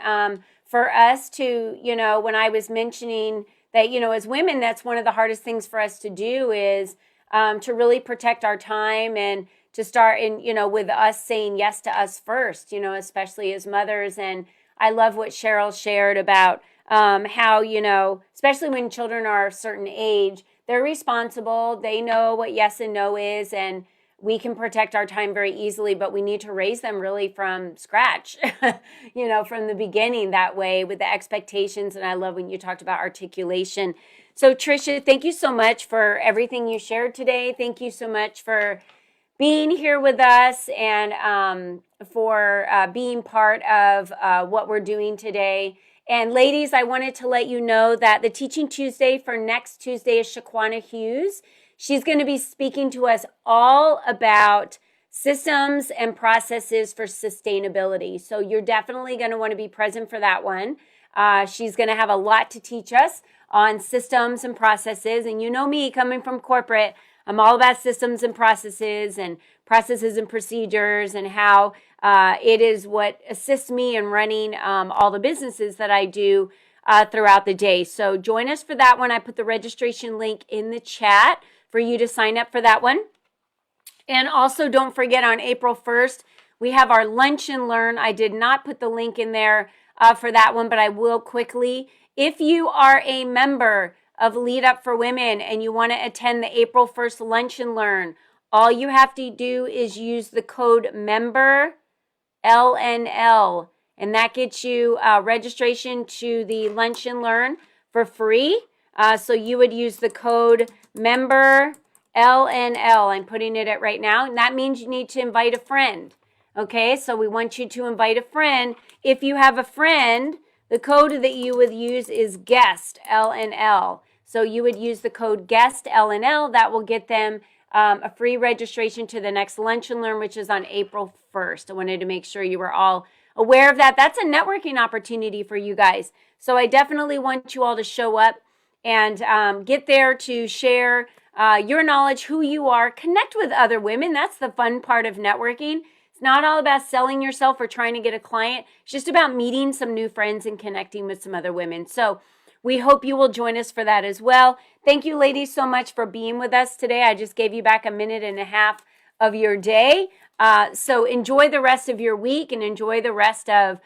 for us to, when I was mentioning that, as women, that's one of the hardest things for us to do is to really protect our time and to start in, with us saying yes to us first, especially as mothers. And I love what Cheryl shared about how, especially when children are a certain age, they're responsible. They know what yes and no is, and we can protect our time very easily, but we need to raise them really from scratch, from the beginning that way with the expectations. And I love when you talked about articulation. So Tricia, thank you so much for everything you shared today. Thank you so much for being here with us and for being part of what we're doing today. And ladies, I wanted to let you know that the Teaching Tuesday for next Tuesday is Shaquana Hughes. She's going to be speaking to us all about systems and processes for sustainability. So you're definitely going to want to be present for that one. She's going to have a lot to teach us on systems and processes. And you know me, coming from corporate, I'm all about systems and processes and procedures and how it is what assists me in running all the businesses that I do throughout the day. So join us for that one. I put the registration link in the chat for you to sign up for that one. And also don't forget, on April 1st, we have our Lunch and Learn. I did not put the link in there for that one, but I will quickly. If you are a member of Lead Up for Women and you want to attend the April 1st Lunch and Learn, all you have to do is use the code MEMBER LNL, and that gets you registration to the Lunch and Learn for free. So you would use the code MEMBER LNL. I'm putting it at right now, and that means you need to invite a friend. Okay, so we want you to invite a friend. If you have a friend, the code that you would use is GUEST LNL. So you would use the code GUEST LNL. That will get them a free registration to the next Lunch and Learn, which is on April 1st. I wanted to make sure you were all aware of that. That's a networking opportunity for you guys. So I definitely want you all to show up and get there to share your knowledge, who you are, connect with other women. That's the fun part of networking. It's not all about selling yourself or trying to get a client. It's just about meeting some new friends and connecting with some other women. So we hope you will join us for that as well. Thank you, ladies, so much for being with us today. I just gave you back a minute and a half of your day. So enjoy the rest of your week and enjoy the rest of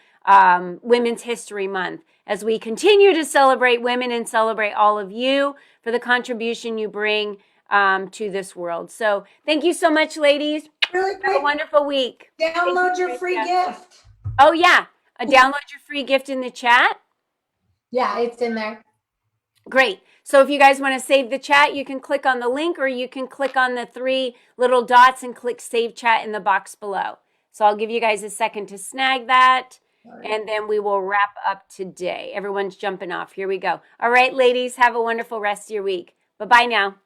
Women's History Month as we continue to celebrate women and celebrate all of you for the contribution you bring to this world. So thank you so much, ladies. Really quick, Have a wonderful week. download your free gift. Oh, yeah. Download your free gift in the chat. Yeah, it's in there. Great. So if you guys want to save the chat, you can click on the link, or you can click on the 3 little dots and click save chat in the box below. So I'll give you guys a second to snag that, and then we will wrap up today. Everyone's jumping off. Here we go. All right, ladies, have a wonderful rest of your week. Bye-bye now.